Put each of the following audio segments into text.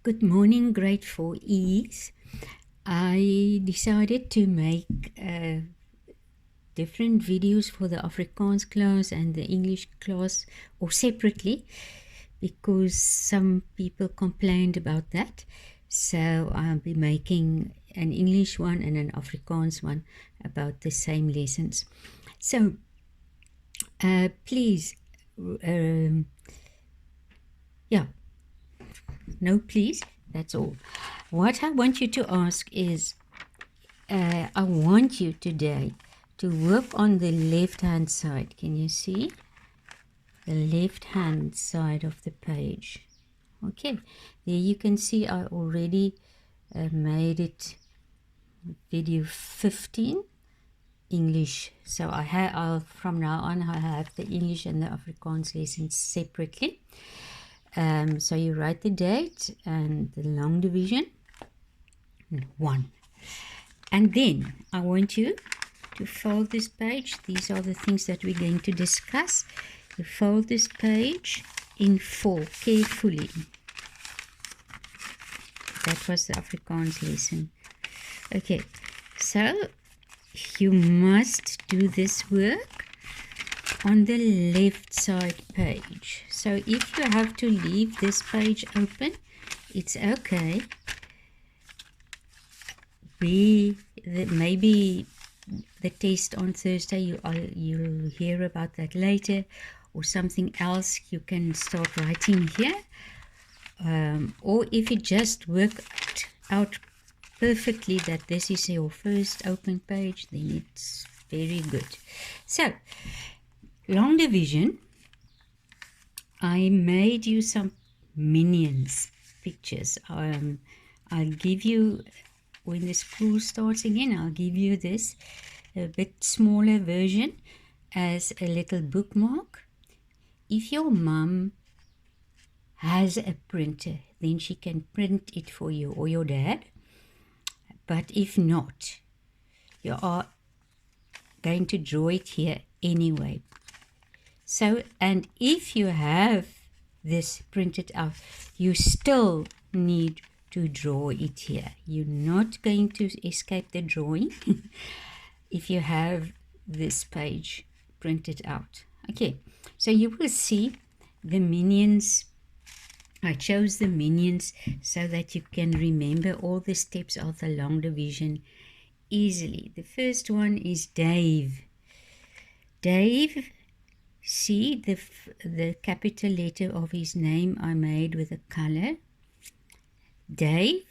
Good morning, grade 4Es. I decided to make different videos for the Afrikaans class and the English class, or separately, because some people complained about that. So I'll be making an English one and an Afrikaans one about the same lessons. So please, please, that's all. What I want you to ask is, I want you today to work on the left-hand side. Can you see? The left-hand side of the page. Okay, there you can see I already made video 15, English. So I'll from now on I have the English and the Afrikaans lessons separately. So you write the date and the long division, 1. And then I want you to fold this page. These are the things that we're going to discuss. You fold this page in 4 carefully. That was the Afrikaans lesson. Okay, so you must do this work on the left side page. So if you have to leave this page open, it's okay. Maybe the test on Thursday, you'll hear about that later, or something else you can start writing here. Or if you just work out perfectly that this is your first open page, then it's very good. So, long division, I made you some minions pictures. I'll give you, when the school starts again, I'll give you this a bit smaller version as a little bookmark. If your mum has a printer, then she can print it for you, or your dad. But if not, you are going to draw it here anyway. So, and if you have this printed out, you still need to draw it here. You're not going to escape the drawing if you have this page printed out. Okay, so you will see the minions. I chose the minions so that you can remember all the steps of the long division easily. The first one is Dave. Dave, see the capital letter of his name I made with a color. Dave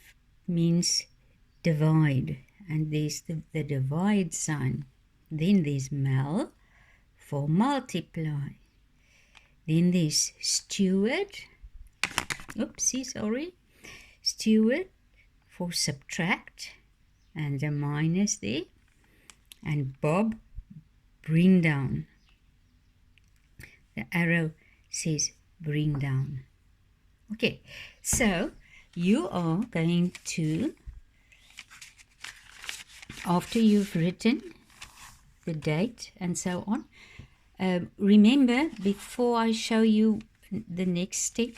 means divide, and there's the divide sign. Then there's Mel for multiply. Then there's Steward. Steward for subtract, and a minus there. And Bob, bring down. The arrow says bring down. Okay, so you are going to, after you've written the date and so on, remember, before I show you the next step,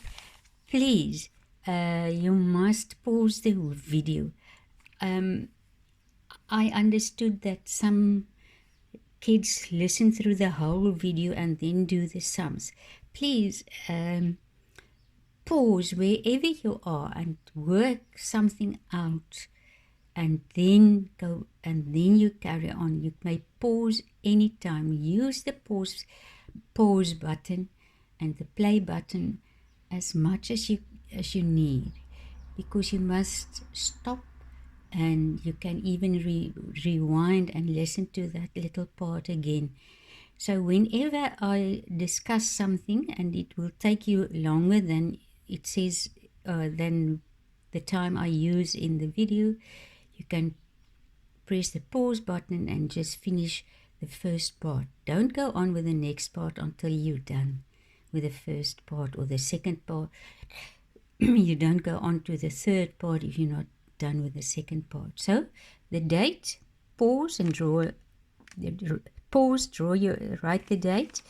please, you must pause the video. I understood that some kids listen through the whole video and then do the sums. Please pause wherever you are and work something out, and then go, and then you carry on. You may pause anytime. Use the pause button and the play button as much as you need, because you must stop, and you can even rewind and listen to that little part again. So whenever I discuss something and it will take you longer than it says, than the time I use in the video, you can press the pause button and just finish the first part. Don't go on with the next part until you're done with the first part or the second part. You don't go on to the third part if you're not done with the second part. So the date, pause and draw. Pause, draw write the date,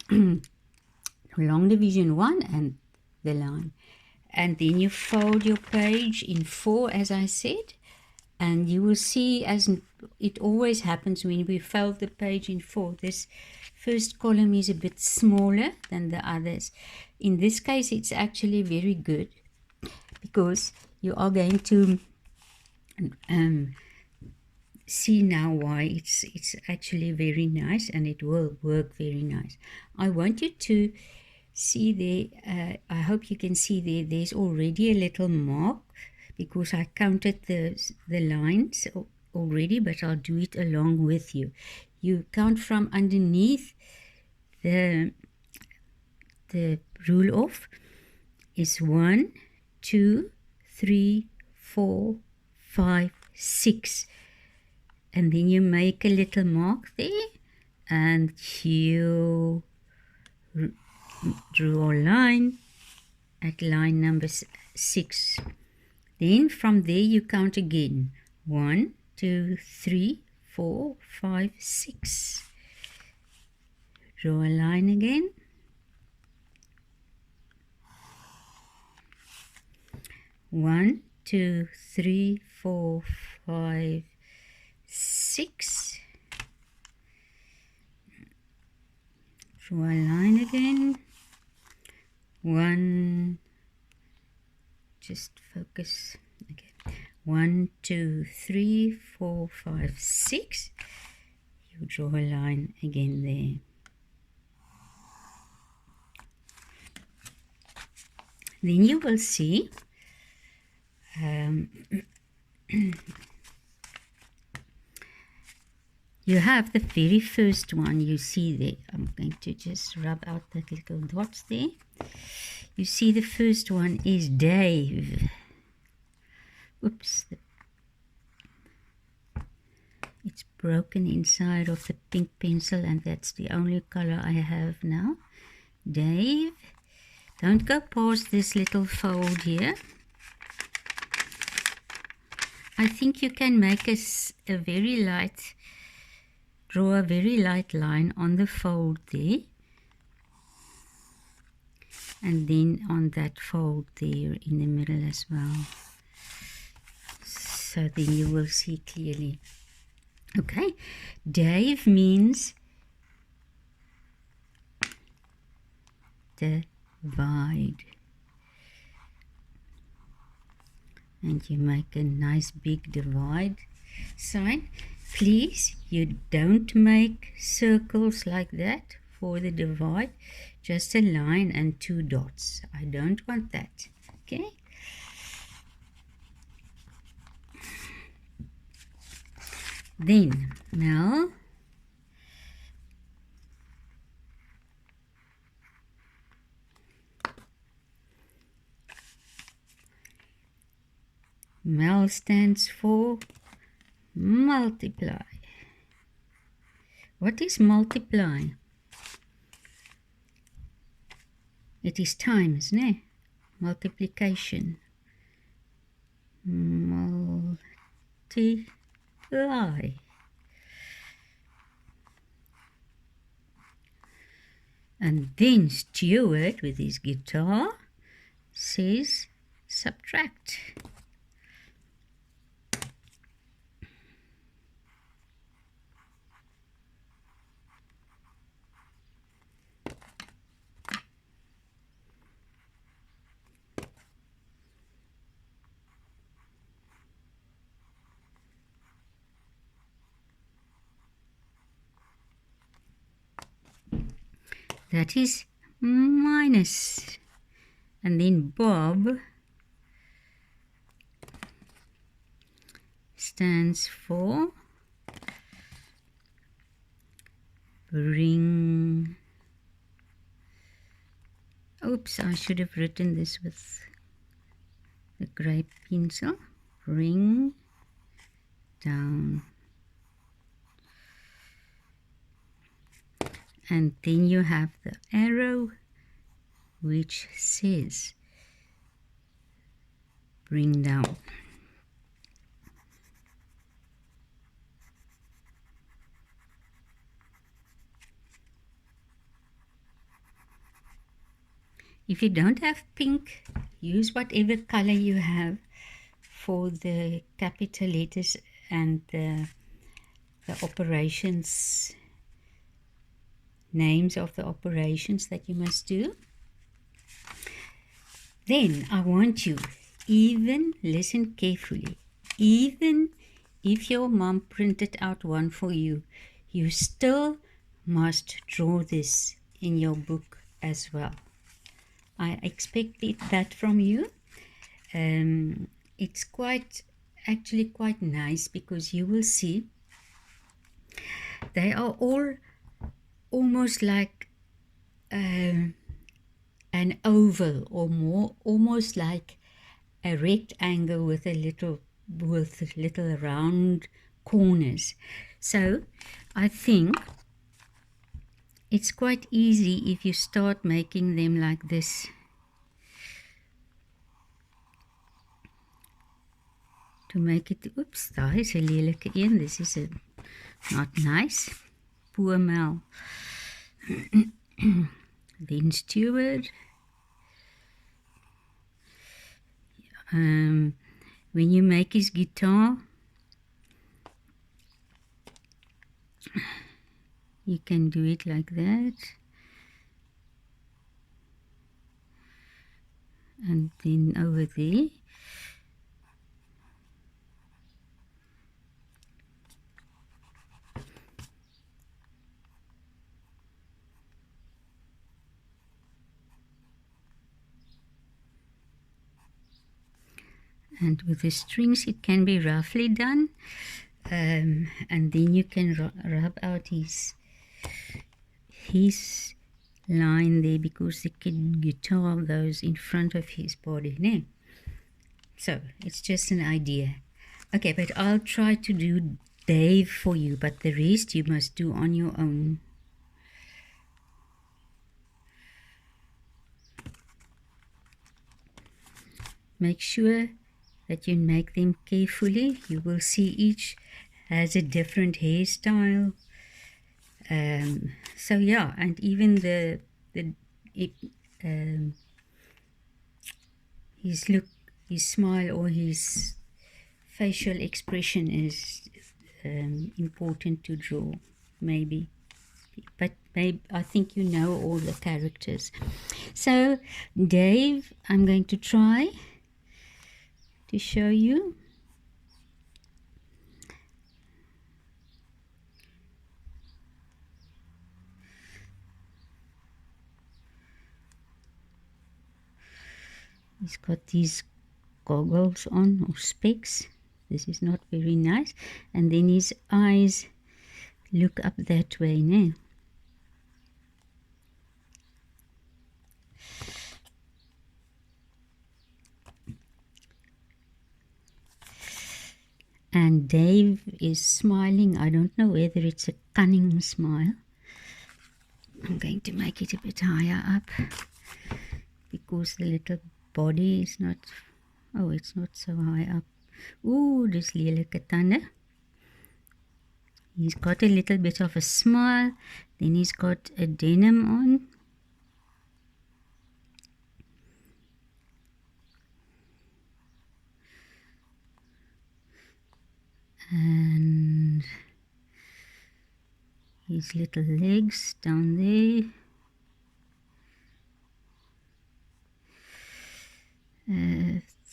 long division 1 and the line. and then you fold your page in 4, as I said, and you will see, as it always happens when we fold the page in 4, this first column is a bit smaller than the others. In this case, it's actually very good because you are going to see now why it's actually very nice, and it will work very nice. I want you to see there, I hope you can see there's already a little mark because I counted the lines already, but I'll do it along with you. You count from underneath the rule off is 1, 2, 3, 4, 5, 6. And then you make a little mark there, and you draw a line at line number 6. Then from there you count again. 1, 2, 3, 4, 5, 6. Draw a line again. 1, 2, 3, 4, 5, 6. Draw a line again. 1, just focus again. 1, 2, 3, 4, 5, 6. You draw a line again there. Then you will see you have the very first one you see there. I'm going to just rub out that little dots there. You see the first one is Dave. Oops. It's broken inside of the pink pencil, and that's the only color I have now. Dave. Don't go past this little fold here. I think you can make a very light, draw a very light line on the fold there, and then on that fold there in the middle as well. So then you will see clearly. Okay, Dave means divide. And you make a nice big divide sign. Please, you don't make circles like that for the divide. Just a line and 2 dots. I don't want that. Okay? Then, now, Mel stands for multiply. What is multiply? It is times, ne? Multiplication. Multiply. And then Stuart, with his guitar, says subtract. That is minus. And then Bob stands for bring. Oops, I should have written this with the gray pencil. Bring down. And then you have the arrow which says bring down. If you don't have pink use whatever color you have for the capital letters and the operations, names of the operations that you must do. Then I want you, even listen carefully, even if your mom printed out one for you, you still must draw this in your book as well. I expect that from you. It's actually quite nice, because you will see they are all almost like an oval, or more almost like a rectangle with little round corners. So I think it's quite easy if you start making them like this. To make it, oops, daar is 'n lelike een. This is not nice. Poor Mel. Then Stewart. When you make his guitar, you can do it like that. And then over there. And with the strings, it can be roughly done. And then you can rub out his line there, because the guitar goes in front of his body. No? So it's just an idea. Okay, but I'll try to do Dave for you, but the rest you must do on your own. Make sure that you make them carefully. You will see each has a different hairstyle. So yeah, and even his look, his smile, or his facial expression is important to draw, maybe. But maybe, I think you know all the characters. So Dave, I'm going to try to show you. He's got these goggles on, or specs. This is not very nice. And then his eyes look up that way now. And Dave is smiling. I don't know whether it's a cunning smile. I'm going to make it a bit higher up, because the little body is not, oh, it's not so high up. Ooh, dis lelike tande. He's got a little bit of a smile. Then he's got a denim on. And his little legs down there.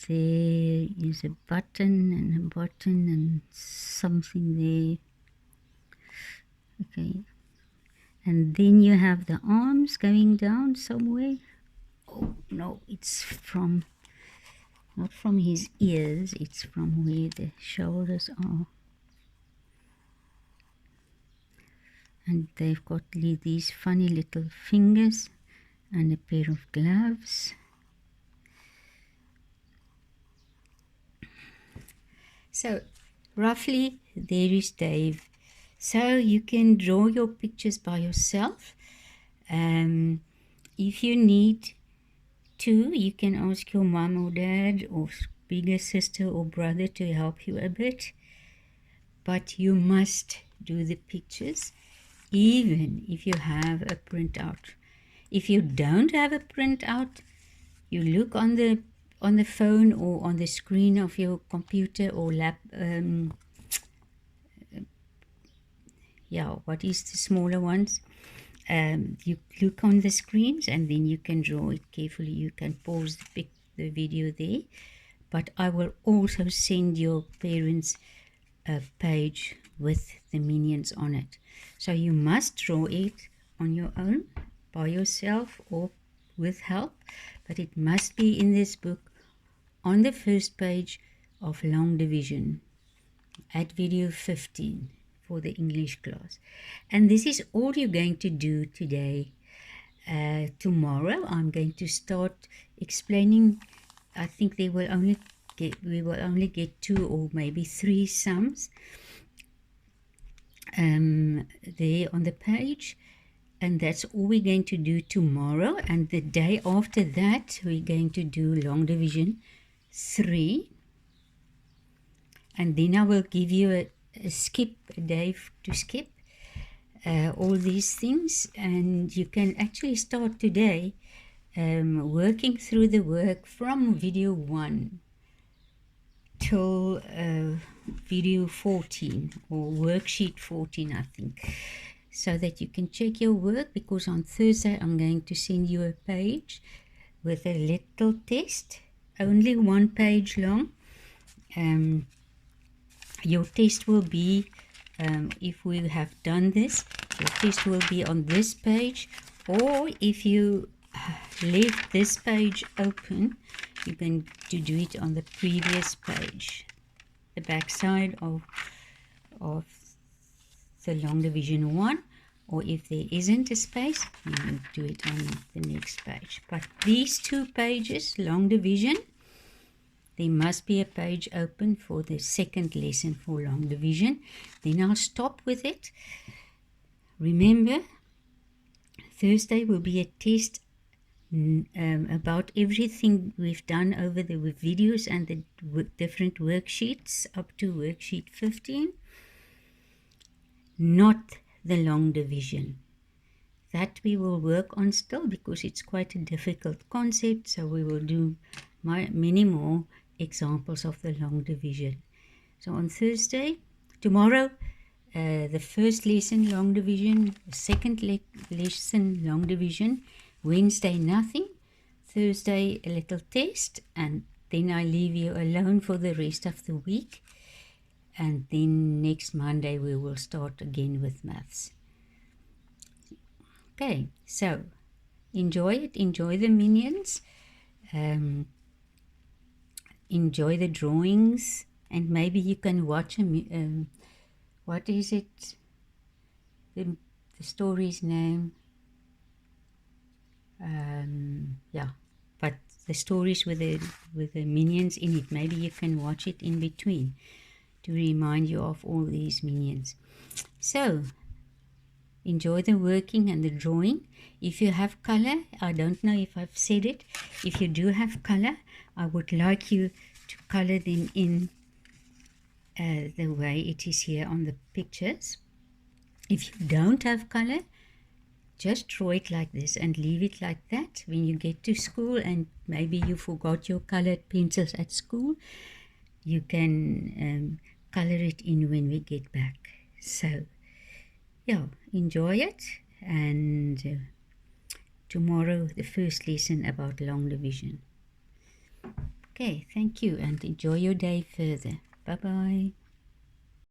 There is a button and something there. Okay. And then you have the arms going down somewhere. Oh no, it's from, not from his ears, it's from where the shoulders are. And they've got these funny little fingers and a pair of gloves. So roughly there is Dave. So you can draw your pictures by yourself. If you need to, you can ask your mom or dad or bigger sister or brother to help you a bit. But you must do the pictures, even if you have a printout. If you don't have a printout, you look on the on the phone or on the screen of your computer or what is the smaller ones? You look on the screens and then you can draw it carefully. You can pause the video there. But I will also send your parents a page with the minions on it. So you must draw it on your own, by yourself or with help. But it must be in this book on the first page of long division at video 15 for the English class. And this is all you're going to do today. Tomorrow I'm going to start explaining. I think we will only get 2 or maybe 3 sums there on the page, and that's all we're going to do tomorrow. And the day after that we're going to do long division 3, and then I will give you a day to skip all these things, and you can actually start today working through the work from video 1 till video 14 or worksheet 14, I think, so that you can check your work, because on Thursday I'm going to send you a page with a little test, only 1 page long. Your test will be, if we have done this, your test will be on this page, or if you leave this page open, you're going to do it on the previous page, the back side of the long division 1, or if there isn't a space, you can do it on the next page. But these 2 pages, long division, there must be a page open for the second lesson for long division. Then I'll stop with it. Remember, Thursday will be a test about everything we've done over the videos and the different worksheets up to worksheet 15. Not the long division. That we will work on still, because it's quite a difficult concept. So we will do many more examples of the long division. So on Thursday, tomorrow, the first lesson long division, the second lesson long division, Wednesday nothing, Thursday a little test, and then I leave you alone for the rest of the week, and then next Monday we will start again with maths. Okay, so enjoy it, enjoy the minions, enjoy the drawings, and maybe you can watch what is it, the story's name, but the stories with the minions in it, maybe you can watch it in between to remind you of all these minions. So enjoy the working and the drawing. If you have color, I don't know if I've said it, if you do have color, I would like you to color them in the way it is here on the pictures. If you don't have color, just draw it like this and leave it like that. When you get to school and maybe you forgot your colored pencils at school, you can color it in when we get back. So yeah, enjoy it, and tomorrow the first lesson about long division. Okay, thank you, and enjoy your day further. Bye-bye.